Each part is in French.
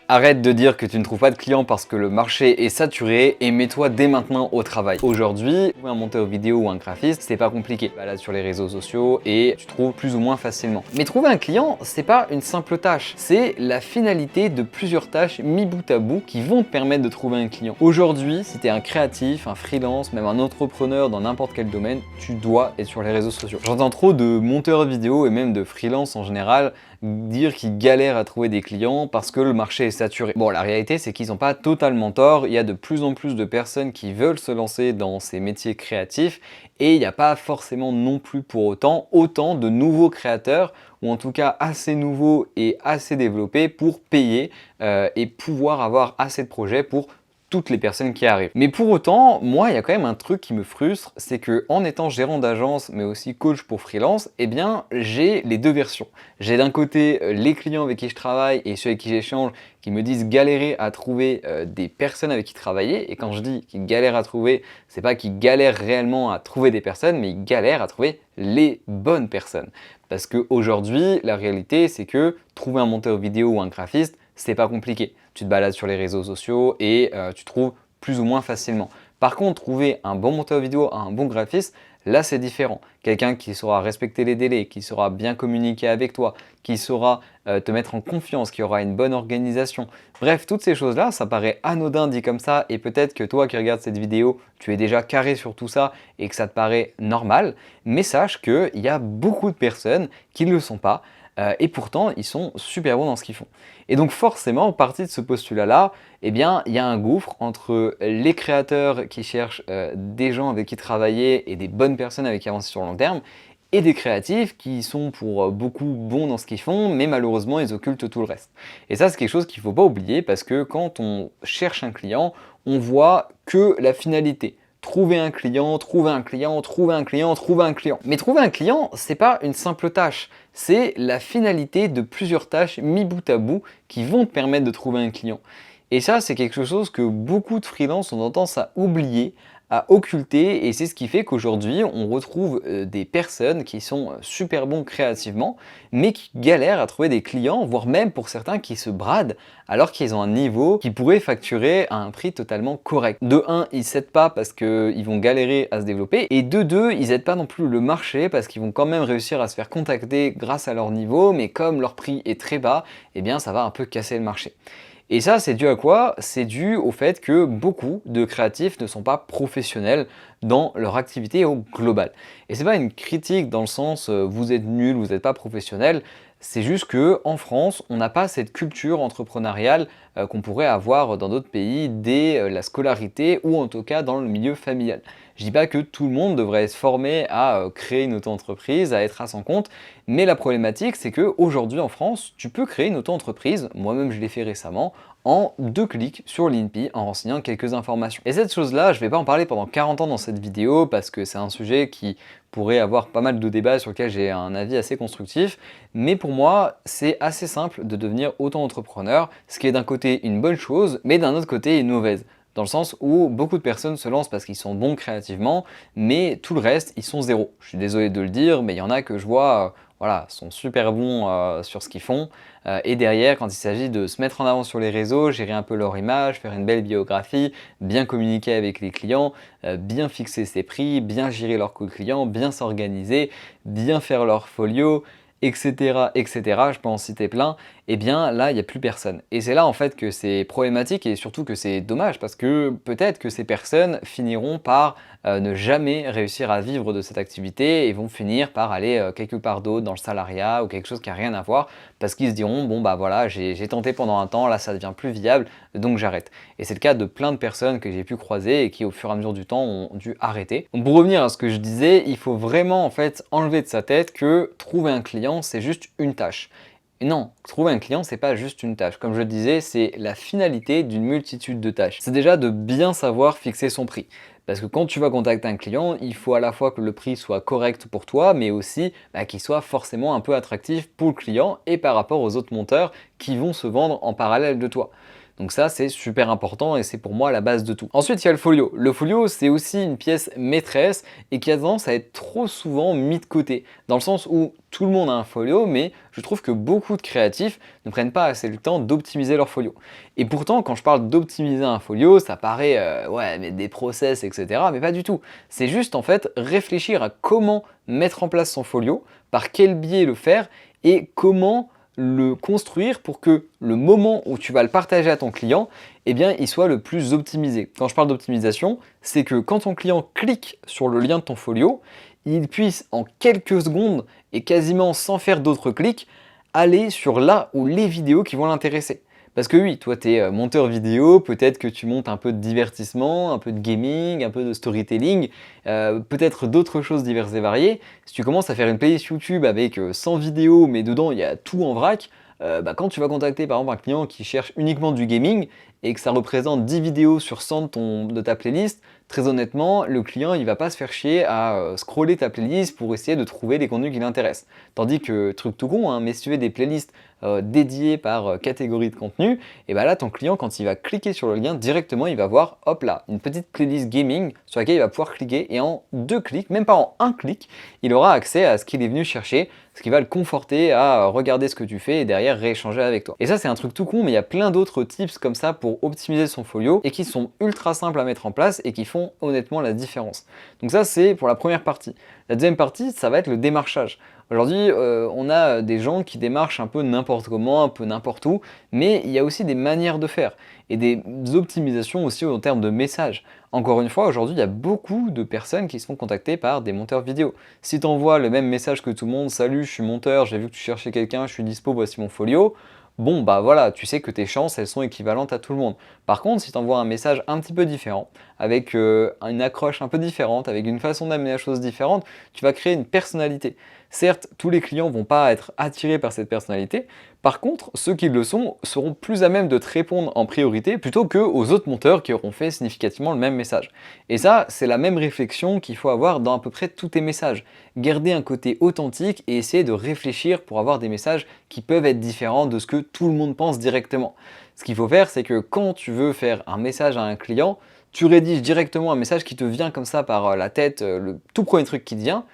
Arrête de dire que tu ne trouves pas de clients parce que le marché est saturé et mets-toi dès maintenant au travail. Aujourd'hui, trouver un monteur vidéo ou un graphiste, c'est pas compliqué. Balade sur les réseaux sociaux et tu trouves plus ou moins facilement. Mais trouver un client, c'est pas une simple tâche, c'est la finalité de plusieurs tâches mis bout à bout qui vont te permettre de trouver un client. Aujourd'hui, si tu es un créatif, un freelance, même un entrepreneur dans n'importe quel domaine, tu dois être sur les réseaux sociaux. J'entends trop de monteurs vidéo et même de freelance en général dire qu'ils galèrent à trouver des clients parce que le marché est saturé. Bon, la réalité, c'est qu'ils n'ont pas totalement tort. Il y a de plus en plus de personnes qui veulent se lancer dans ces métiers créatifs et il n'y a pas forcément non plus pour autant de nouveaux créateurs ou en tout cas assez nouveaux et assez développés pour payer et pouvoir avoir assez de projets pour toutes les personnes qui arrivent. Mais pour autant, moi, il y a quand même un truc qui me frustre, c'est que en étant gérant d'agence, mais aussi coach pour freelance, eh bien, j'ai les deux versions. J'ai d'un côté les clients avec qui je travaille et ceux avec qui j'échange qui me disent galérer à trouver des personnes avec qui travailler. Et quand je dis qu'ils galèrent à trouver, c'est pas qu'ils galèrent réellement à trouver des personnes, mais ils galèrent à trouver les bonnes personnes. Parce qu'aujourd'hui, la réalité, c'est que trouver un monteur vidéo ou un graphiste, c'est pas compliqué. Tu te balades sur les réseaux sociaux et tu trouves plus ou moins facilement. Par contre, trouver un bon monteur vidéo, un bon graphiste, là c'est différent. Quelqu'un qui saura respecter les délais, qui saura bien communiquer avec toi, qui saura te mettre en confiance, qui aura une bonne organisation. Bref, toutes ces choses-là, ça paraît anodin dit comme ça et peut-être que toi qui regardes cette vidéo, tu es déjà carré sur tout ça et que ça te paraît normal. Mais sache qu'il y a beaucoup de personnes qui ne le sont pas. Et pourtant, ils sont super bons dans ce qu'ils font. Et donc forcément, partie de ce postulat-là, eh bien, il y a un gouffre entre les créateurs qui cherchent des gens avec qui travailler et des bonnes personnes avec qui avancer sur le long terme, et des créatifs qui sont pour beaucoup bons dans ce qu'ils font, mais malheureusement, ils occultent tout le reste. Et ça, c'est quelque chose qu'il ne faut pas oublier parce que quand on cherche un client, on voit que la finalité. Trouver un client, trouver un client, trouver un client, trouver un client. Mais trouver un client, c'est pas une simple tâche. C'est la finalité de plusieurs tâches mis bout à bout qui vont te permettre de trouver un client. Et ça, c'est quelque chose que beaucoup de freelances ont tendance à oublier, à occulter, et c'est ce qui fait qu'aujourd'hui, on retrouve des personnes qui sont super bons créativement, mais qui galèrent à trouver des clients, voire même pour certains qui se bradent, alors qu'ils ont un niveau qui pourrait facturer à un prix totalement correct. De 1, ils s'aident pas parce qu'ils vont galérer à se développer, et de 2, ils n'aident pas non plus le marché parce qu'ils vont quand même réussir à se faire contacter grâce à leur niveau, mais comme leur prix est très bas, eh bien ça va un peu casser le marché. Et ça, c'est dû à quoi? C'est dû au fait que beaucoup de créatifs ne sont pas professionnels dans leur activité au global. Et c'est pas une critique dans le sens vous êtes nul, vous n'êtes pas professionnel. C'est juste que en France, on n'a pas cette culture entrepreneuriale qu'on pourrait avoir dans d'autres pays dès la scolarité ou en tout cas dans le milieu familial. Je dis pas que tout le monde devrait être formé à créer une auto-entreprise, à être à son compte, mais la problématique c'est qu'aujourd'hui en France, tu peux créer une auto-entreprise, moi-même je l'ai fait récemment, en 2 clics sur l'INPI en renseignant quelques informations. Et cette chose-là, je ne vais pas en parler pendant 40 ans dans cette vidéo parce que c'est un sujet qui pourrait avoir pas mal de débats sur lequel j'ai un avis assez constructif, mais pour moi, c'est assez simple de devenir auto-entrepreneur, ce qui est d'un côté une bonne chose, mais d'un autre côté une mauvaise. Dans le sens où beaucoup de personnes se lancent parce qu'ils sont bons créativement, mais tout le reste, ils sont zéro. Je suis désolé de le dire, mais il y en a que je vois, voilà, sont super bons sur ce qu'ils font. Et derrière, quand il s'agit de se mettre en avant sur les réseaux, gérer un peu leur image, faire une belle biographie, bien communiquer avec les clients, bien fixer ses prix, bien gérer leurs coûts clients, bien s'organiser, bien faire leur folio, etc., etc., je peux en citer plein, eh bien là, il n'y a plus personne. Et c'est là en fait que c'est problématique et surtout que c'est dommage parce que peut-être que ces personnes finiront par ne jamais réussir à vivre de cette activité et vont finir par aller quelque part d'autre dans le salariat ou quelque chose qui n'a rien à voir parce qu'ils se diront bon bah voilà, j'ai tenté pendant un temps, là ça devient plus viable, donc j'arrête. Et c'est le cas de plein de personnes que j'ai pu croiser et qui au fur et à mesure du temps ont dû arrêter. Donc pour revenir à ce que je disais, il faut vraiment en fait enlever de sa tête que trouver un client c'est juste une tâche. Et non, trouver un client, c'est pas juste une tâche. Comme je le disais, c'est la finalité d'une multitude de tâches. C'est déjà de bien savoir fixer son prix. Parce que quand tu vas contacter un client, il faut à la fois que le prix soit correct pour toi, mais aussi qu'il soit forcément un peu attractif pour le client et par rapport aux autres monteurs qui vont se vendre en parallèle de toi. Donc ça, c'est super important et c'est pour moi la base de tout. Ensuite, il y a le folio. Le folio, c'est aussi une pièce maîtresse et qui a tendance à être trop souvent mis de côté, dans le sens où tout le monde a un folio, mais je trouve que beaucoup de créatifs ne prennent pas assez le temps d'optimiser leur folio. Et pourtant, quand je parle d'optimiser un folio, ça paraît, ouais, mais des process, etc. Mais pas du tout. C'est juste en fait réfléchir à comment mettre en place son folio, par quel biais le faire et comment le construire pour que le moment où tu vas le partager à ton client, eh bien, il soit le plus optimisé. Quand je parle d'optimisation, c'est que quand ton client clique sur le lien de ton folio, il puisse en quelques secondes et quasiment sans faire d'autres clics, aller sur là ou les vidéos qui vont l'intéresser. Parce que oui, toi tu es monteur vidéo, peut-être que tu montes un peu de divertissement, un peu de gaming, un peu de storytelling, peut-être d'autres choses diverses et variées. Si tu commences à faire une playlist YouTube avec 100 vidéos, mais dedans il y a tout en vrac, quand tu vas contacter par exemple un client qui cherche uniquement du gaming et que ça représente 10 vidéos sur 100 de ta playlist, très honnêtement, le client il va pas se faire chier à scroller ta playlist pour essayer de trouver les contenus qui l'intéressent. Tandis que, truc tout con, hein, mais si tu veux des playlists dédiées par catégorie de contenu, et bien là ton client quand il va cliquer sur le lien directement il va voir, hop là, une petite playlist gaming sur laquelle il va pouvoir cliquer et en 2 clics, même pas en un clic, il aura accès à ce qu'il est venu chercher, ce qui va le conforter à regarder ce que tu fais et derrière rééchanger avec toi. Et ça c'est un truc tout con, mais il y a plein d'autres tips comme ça pour optimiser son folio et qui sont ultra simples à mettre en place et qui font honnêtement la différence. Donc ça c'est pour la première partie. La deuxième partie, ça va être le démarchage. Aujourd'hui, on a des gens qui démarchent un peu n'importe comment, un peu n'importe où, mais il y a aussi des manières de faire et des optimisations aussi en termes de messages. Encore une fois, aujourd'hui, il y a beaucoup de personnes qui se font contacter par des monteurs vidéo. Si tu envoies le même message que tout le monde, salut, je suis monteur, j'ai vu que tu cherchais quelqu'un, je suis dispo, voici mon folio. Bon, bah voilà, tu sais que tes chances, elles sont équivalentes à tout le monde. Par contre, si tu envoies un message un petit peu différent, avec une accroche un peu différente, avec une façon d'amener la chose différente, tu vas créer une personnalité. Certes, tous les clients ne vont pas être attirés par cette personnalité. Par contre, ceux qui le sont seront plus à même de te répondre en priorité plutôt qu'aux autres monteurs qui auront fait significativement le même message. Et ça, c'est la même réflexion qu'il faut avoir dans à peu près tous tes messages. Garder un côté authentique et essayer de réfléchir pour avoir des messages qui peuvent être différents de ce que tout le monde pense directement. Ce qu'il faut faire, c'est que quand tu veux faire un message à un client, tu rédiges directement un message qui te vient comme ça par la tête, le tout premier truc qui te vient,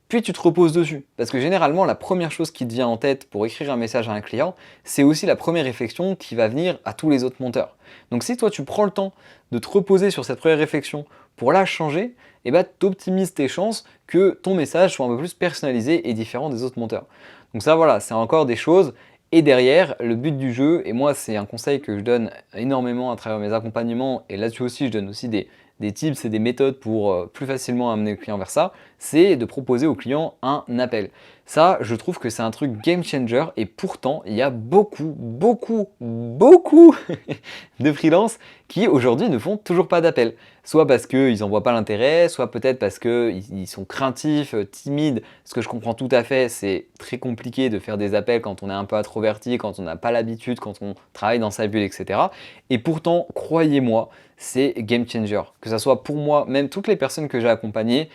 puis tu te reposes dessus. Parce que généralement, la première chose qui te vient en tête pour écrire un message à un client, c'est aussi la première réflexion qui va venir à tous les autres monteurs. Donc si toi tu prends le temps de te reposer sur cette première réflexion pour la changer, et bah tu optimises tes chances que ton message soit un peu plus personnalisé et différent des autres monteurs. Donc ça voilà, c'est encore des choses. Et derrière, le but du jeu, et moi c'est un conseil que je donne énormément à travers mes accompagnements, et là-dessus aussi je donne aussi des tips et des méthodes pour plus facilement amener le client vers ça, c'est de proposer au client un appel. Ça, je trouve que c'est un truc game changer et pourtant, il y a beaucoup de freelances qui aujourd'hui ne font toujours pas d'appel. Soit parce qu'ils n'en voient pas l'intérêt, soit peut-être parce qu'ils sont craintifs, timides. Ce que je comprends tout à fait, c'est très compliqué de faire des appels quand on est un peu introverti, quand on n'a pas l'habitude, quand on travaille dans sa bulle, etc. Et pourtant, croyez-moi, c'est game changer. Que ce soit pour moi, même toutes les personnes que j'ai accompagnées,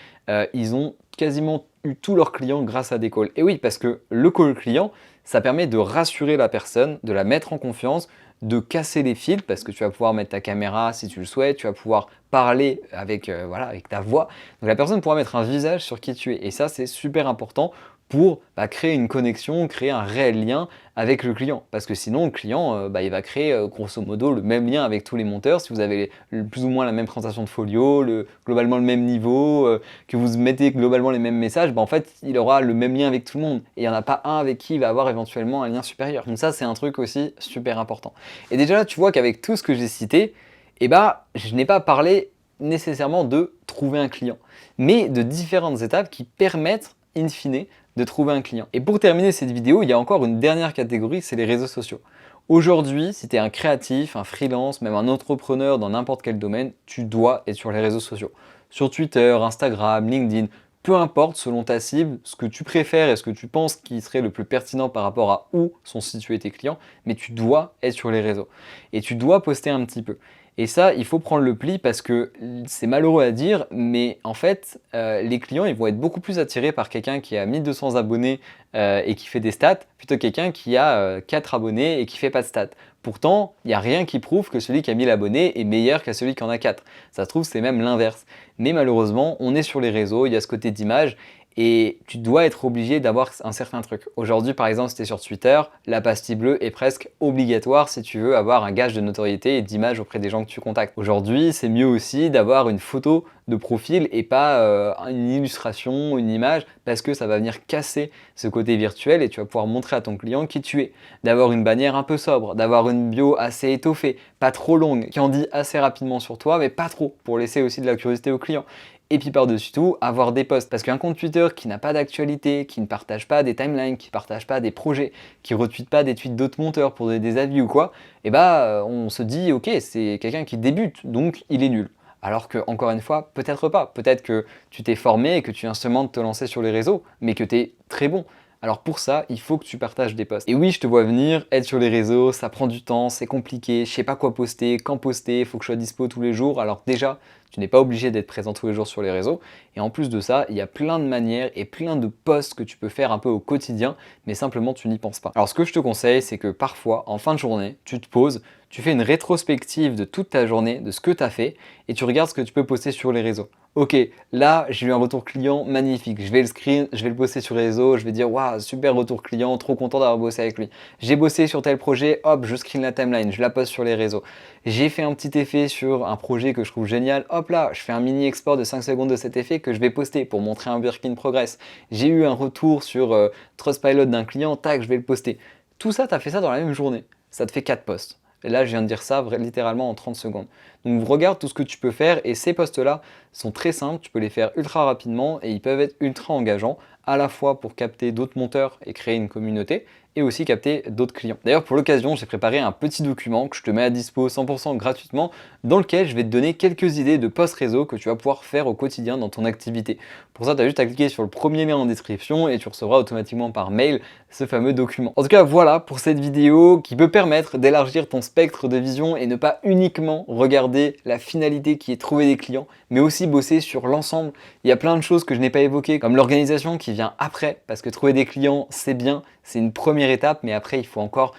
ils ont quasiment eu tous leurs clients grâce à des calls. Et oui, parce que le call client, ça permet de rassurer la personne, de la mettre en confiance, de casser les fils parce que tu vas pouvoir mettre ta caméra si tu le souhaites, tu vas pouvoir parler avec, voilà, avec ta voix. Donc la personne pourra mettre un visage sur qui tu es. Et ça, c'est super important pour créer une connexion, créer un réel lien avec le client. Parce que sinon, le client, il va créer grosso modo le même lien avec tous les monteurs. Si vous avez plus ou moins la même présentation de folio, globalement le même niveau, que vous mettez globalement les mêmes messages, en fait, il aura le même lien avec tout le monde. Et il n'y en a pas un avec qui il va avoir éventuellement un lien supérieur. Donc ça, c'est un truc aussi super important. Et déjà là, tu vois qu'avec tout ce que j'ai cité, je n'ai pas parlé nécessairement de trouver un client, mais de différentes étapes qui permettent, in fine, de trouver un client. Et pour terminer cette vidéo, il y a encore une dernière catégorie, c'est les réseaux sociaux. Aujourd'hui, si tu es un créatif, un freelance, même un entrepreneur dans n'importe quel domaine, tu dois être sur les réseaux sociaux. Sur Twitter, Instagram, LinkedIn, peu importe selon ta cible, ce que tu préfères et ce que tu penses qui serait le plus pertinent par rapport à où sont situés tes clients, mais tu dois être sur les réseaux. Et tu dois poster un petit peu. Et ça, il faut prendre le pli parce que c'est malheureux à dire, mais en fait, les clients ils vont être beaucoup plus attirés par quelqu'un qui a 1200 abonnés et qui fait des stats, plutôt que quelqu'un qui a 4 abonnés et qui fait pas de stats. Pourtant, il n'y a rien qui prouve que celui qui a 1000 abonnés est meilleur qu'à celui qui en a 4. Ça se trouve, c'est même l'inverse. Mais malheureusement, on est sur les réseaux, il y a ce côté d'image, et tu dois être obligé d'avoir un certain truc. Aujourd'hui, par exemple, si tu es sur Twitter, la pastille bleue est presque obligatoire si tu veux avoir un gage de notoriété et d'image auprès des gens que tu contactes. Aujourd'hui, c'est mieux aussi d'avoir une photo de profil et pas une illustration, une image, parce que ça va venir casser ce côté virtuel et tu vas pouvoir montrer à ton client qui tu es. D'avoir une bannière un peu sobre, d'avoir une bio assez étoffée, pas trop longue, qui en dit assez rapidement sur toi, mais pas trop, pour laisser aussi de la curiosité au client. Et puis par-dessus tout, avoir des posts. Parce qu'un compte Twitter qui n'a pas d'actualité, qui ne partage pas des timelines, qui ne partage pas des projets, qui ne retweet pas des tweets d'autres monteurs pour donner des avis ou quoi, et on se dit ok, c'est quelqu'un qui débute, donc il est nul. Alors que, encore une fois, peut-être pas. Peut-être que tu t'es formé et que tu viens seulement de te lancer sur les réseaux, mais que tu es très bon. Alors pour ça, il faut que tu partages des posts. Et oui, je te vois venir, être sur les réseaux, ça prend du temps, c'est compliqué, je sais pas quoi poster, quand poster, il faut que je sois dispo tous les jours. Alors déjà, tu n'es pas obligé d'être présent tous les jours sur les réseaux. Et en plus de ça, il y a plein de manières et plein de posts que tu peux faire un peu au quotidien, mais simplement tu n'y penses pas. Alors ce que je te conseille, c'est que parfois, en fin de journée, tu te poses, tu fais une rétrospective de toute ta journée, de ce que tu as fait, et tu regardes ce que tu peux poster sur les réseaux. Ok, là j'ai eu un retour client magnifique, je vais le screen, je vais le poster sur les réseaux, je vais dire waouh, super retour client, trop content d'avoir bossé avec lui. J'ai bossé sur tel projet, hop, je screen la timeline, je la poste sur les réseaux. J'ai fait un petit effet sur un projet que je trouve génial, hop là, je fais un mini export de 5 secondes de cet effet que je vais poster pour montrer un work in progress. J'ai eu un retour sur Trustpilot d'un client, tac, je vais le poster. Tout ça, tu as fait ça dans la même journée, ça te fait 4 posts. Et là, je viens de dire ça littéralement en 30 secondes. Donc regarde tout ce que tu peux faire et ces posts-là sont très simples, tu peux les faire ultra rapidement et ils peuvent être ultra engageants à la fois pour capter d'autres monteurs et créer une communauté et aussi capter d'autres clients. D'ailleurs, pour l'occasion, j'ai préparé un petit document que je te mets à dispo 100% gratuitement dans lequel je vais te donner quelques idées de posts réseau que tu vas pouvoir faire au quotidien dans ton activité. Pour ça, tu as juste à cliquer sur le premier lien en description et tu recevras automatiquement par mail ce fameux document. En tout cas, voilà pour cette vidéo qui peut permettre d'élargir ton spectre de vision et ne pas uniquement regarder la finalité qui est trouver des clients, mais aussi bosser sur l'ensemble. Il y a plein de choses que je n'ai pas évoquées, comme l'organisation qui vient après, parce que trouver des clients, c'est bien, c'est une première étape, mais après, il faut encore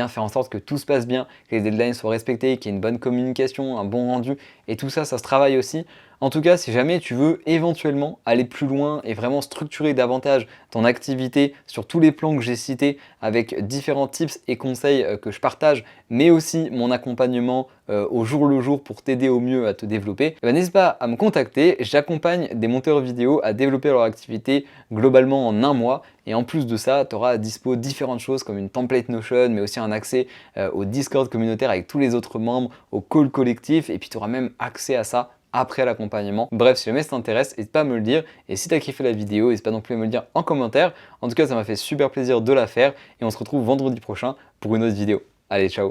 faire en sorte que tout se passe bien, que les deadlines soient respectées, qu'il y ait une bonne communication, un bon rendu, et tout ça, ça se travaille aussi. En tout cas, si jamais tu veux éventuellement aller plus loin et vraiment structurer davantage ton activité sur tous les plans que j'ai cités avec différents tips et conseils que je partage, mais aussi mon accompagnement au jour le jour pour t'aider au mieux à te développer, n'hésite pas à me contacter. J'accompagne des monteurs vidéo à développer leur activité globalement en un mois. Et en plus de ça, tu auras à dispo différentes choses comme une template Notion, mais aussi un accès au Discord communautaire avec tous les autres membres, au call collectif, et puis tu auras même accès à ça après l'accompagnement. Bref, si jamais ça t'intéresse, n'hésite pas à me le dire. Et si tu as kiffé la vidéo, n'hésite pas non plus à me le dire en commentaire. En tout cas, ça m'a fait super plaisir de la faire. Et on se retrouve vendredi prochain pour une autre vidéo. Allez, ciao!